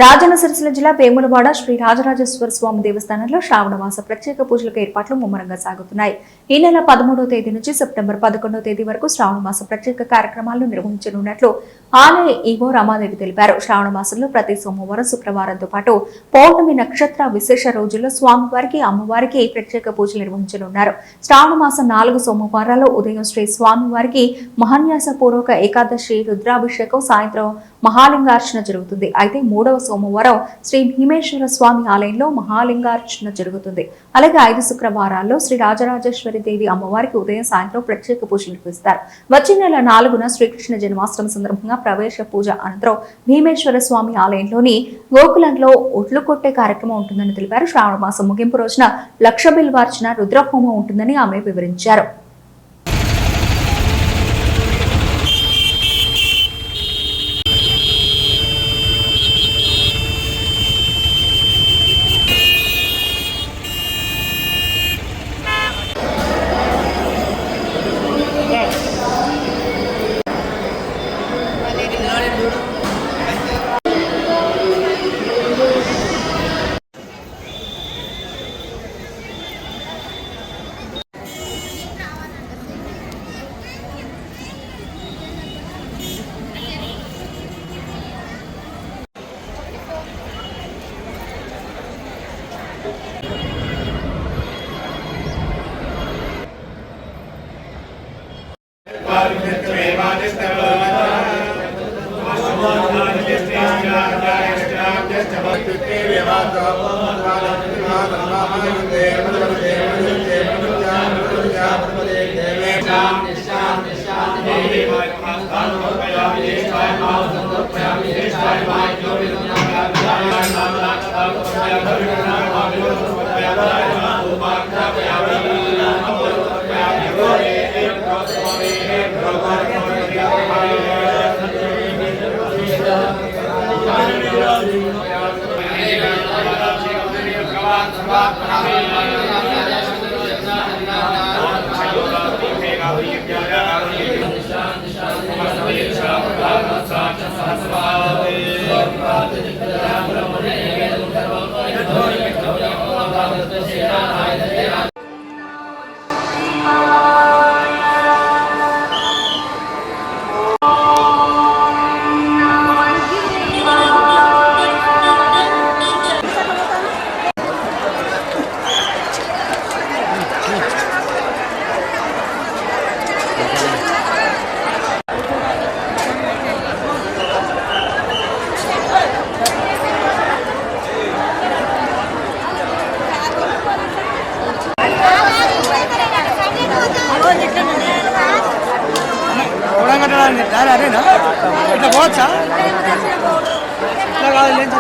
రాజన్న సిరిసిల్ల జిల్లా వేములవాడ శ్రీ రాజరాజేశ్వర స్వామి దేవస్థానంలో శ్రావణ మాస ప్రత్యేక పూజలకు ఏర్పాట్లు ముమ్మరంగా సాగుతున్నాయి. ఈ నెల 13వ తేదీ నుంచి సెప్టెంబర్ 11వ తేదీ వరకు శ్రావణ మాస ప్రత్యేక కార్యక్రమాలను నిర్వహించనున్నట్లు ఆలయ ఈవో రమాదేవి తెలిపారు. శ్రావణ మాసంలో ప్రతి సోమవారం, శుక్రవారంతో పాటు పౌర్ణమి నక్షత్ర విశేష రోజుల్లో స్వామివారికి, అమ్మవారికి ప్రత్యేక పూజలు నిర్వహించనున్నారు. శ్రావణ మాసం 4 సోమవారాల్లో ఉదయం శ్రీ స్వామివారికి మహాన్యాస పూర్వక ఏకాదశి రుద్రాభిషేకం, సాయంత్రం మహాలింగార్చన జరుగుతుంది. అయితే 3వ సోమవారం శ్రీ భీమేశ్వర స్వామి ఆలయంలో మహాలింగార్చన జరుగుతుంది. అలాగే 5 శుక్రవారాల్లో శ్రీ రాజరాజేశ్వరి దేవి అమ్మవారికి ఉదయం, సాయంత్రం ప్రత్యేక పూజలు నిర్వహిస్తారు. వచ్చే నెల 4న శ్రీకృష్ణ జన్మాష్టమి సందర్భంగా ప్రవేశ పూజ అనంతరం భీమేశ్వర స్వామి ఆలయంలోని గోకులంలో ఒట్లు కొట్టే కార్యక్రమం ఉంటుందని తెలిపారు. శ్రావణ మాసం ముగింపు రోజున లక్ష బిల్వార్చన, రుద్రహోమం ఉంటుందని ఆమె వివరించారు. అరేనా ఇట్లా పోవచ్చా ఇట్లా కాదు లేదు.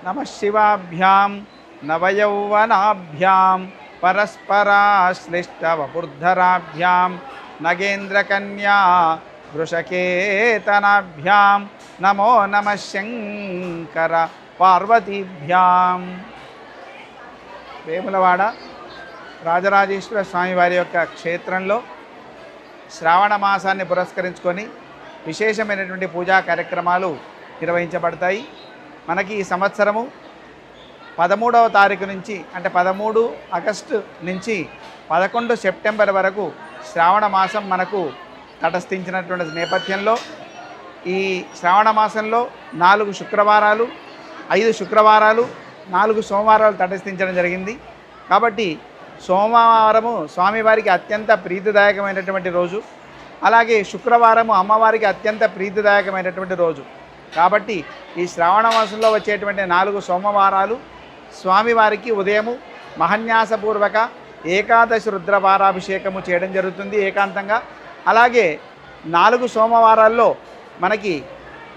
नमः शिवाभ्यां नवयौवनाभ्यां परस्पराश्लिष्टवपुर्धराभ्यां नगेन्द्रकन्या वृषकेतनाभ्यां नमो नमः शंकर पार्वतीभ्यां। వేములవాడ రాజరాజేశ్వర స్వామి వారి యొక్క క్షేత్రంలో శ్రావణ మాసాన్ని పురస్కరించుకొని విశేషమైనటువంటి పూజా కార్యక్రమాలు నిర్వహించబడతాయి. మనకి ఈ సంవత్సరము 13వ తారీఖు నుంచి అంటే 13 ఆగస్టు నుంచి 11 సెప్టెంబర్ వరకు శ్రావణ మాసం మనకు తటస్థించినటువంటి నేపథ్యంలో ఈ శ్రావణ మాసంలో 4 శుక్రవారాలు 5 శుక్రవారాలు 4 సోమవారాలు తటస్థించడం జరిగింది. కాబట్టి సోమవారము స్వామివారికి అత్యంత ప్రీతిదాయకమైనటువంటి రోజు, అలాగే శుక్రవారము అమ్మవారికి అత్యంత ప్రీతిదాయకమైనటువంటి రోజు. కాబట్టి ఈ శ్రావణ మాసంలో వచ్చేటువంటి 4 సోమవారాలు స్వామివారికి ఉదయము మహన్యాసపూర్వక ఏకాదశి రుద్రవారాభిషేకము చేయడం జరుగుతుంది ఏకాంతంగా. అలాగే 4 సోమవారాల్లో మనకి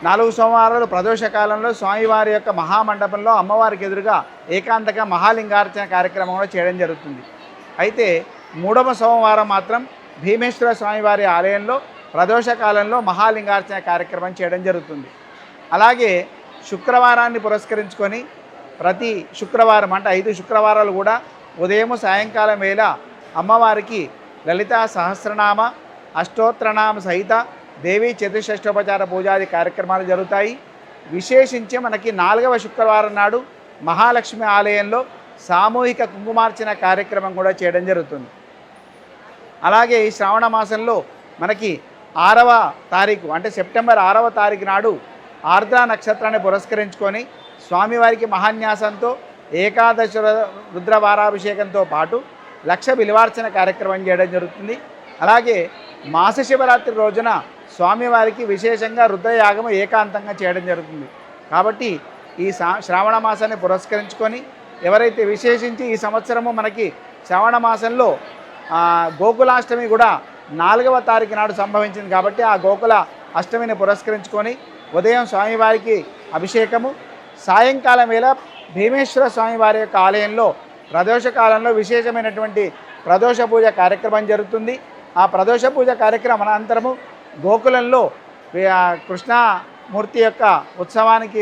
4 సోమవారాలు ప్రదోషకాలంలో స్వామివారి యొక్క మహామండపంలో అమ్మవారికి ఎదురుగా ఏకాంతక మహాలింగార్చన కార్యక్రమం కూడా చేయడం జరుగుతుంది. అయితే 3వ సోమవారం మాత్రం భీమేశ్వర స్వామివారి ఆలయంలో ప్రదోషకాలంలో మహాలింగార్చన కార్యక్రమం చేయడం జరుగుతుంది. అలాగే శుక్రవారాన్ని పురస్కరించుకొని ప్రతి శుక్రవారం అంటే 5 శుక్రవారాలు కూడా ఉదయం సాయంకాలం వేళ అమ్మవారికి లలితా సహస్రనామ అష్టోత్తరనామ సహిత దేవీ చతుషష్ఠోపచార పూజాది కార్యక్రమాలు జరుగుతాయి. విశేషించి మనకి 4వ శుక్రవారం నాడు మహాలక్ష్మి ఆలయంలో సామూహిక కుంకుమార్చన కార్యక్రమం కూడా చేయడం జరుగుతుంది. అలాగే ఈ శ్రావణ మాసంలో మనకి 6వ తారీఖు అంటే సెప్టెంబర్ 6వ తారీఖు నాడు ఆర్ద్ర నక్షత్రాన్ని పురస్కరించుకొని స్వామివారికి మహాన్యాసంతో ఏకాదశ రుద్రవారాభిషేకంతో పాటు 1,00,000 బిల్వార్చన కార్యక్రమం చేయడం జరుగుతుంది. అలాగే మాస శివరాత్రి రోజున స్వామివారికి విశేషంగా రుద్రయాగము ఏకాంతంగా చేయడం జరుగుతుంది. కాబట్టి ఈ శ్రావణ మాసాన్ని పురస్కరించుకొని ఎవరైతే విశేషించి ఈ సంవత్సరము మనకి శ్రావణ మాసంలో గోకులాష్టమి కూడా 4వ తారీఖు నాడు సంభవించింది. కాబట్టి ఆ గోకుల అష్టమిని పురస్కరించుకొని ఉదయం స్వామివారికి అభిషేకము, సాయంకాలం వేళ భీమేశ్వర స్వామివారి యొక్క ఆలయంలో ప్రదోష కాలంలో విశేషమైనటువంటి ప్రదోష పూజ కార్యక్రమం జరుగుతుంది. ఆ ప్రదోష పూజ కార్యక్రమం అనంతరము గోకులంలో కృష్ణమూర్తి యొక్క ఉత్సవానికి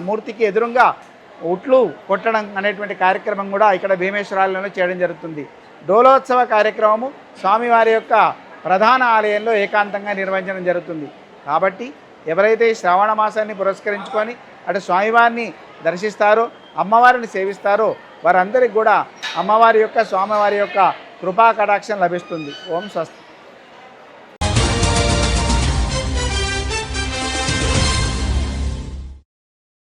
మూర్తికి ఎదురుగా ఉట్లు కొట్టడం అనేటువంటి కార్యక్రమం కూడా ఇక్కడ భీమేశ్వరాలయంలో చేయడం జరుగుతుంది. డోలోత్సవ కార్యక్రమము స్వామివారి యొక్క ప్రధాన ఆలయంలో ఏకాంతంగా నిర్వహించడం జరుగుతుంది. కాబట్టి ఎవరైతే శ్రావణ మాసాన్ని పురస్కరించుకొని అటు స్వామివారిని దర్శిస్తారో అమ్మవారిని సేవిస్తారో వారందరికీ కూడా అమ్మవారి యొక్క స్వామివారి యొక్క కృపా కటాక్షం లభిస్తుంది. ఓం స్వస్తి.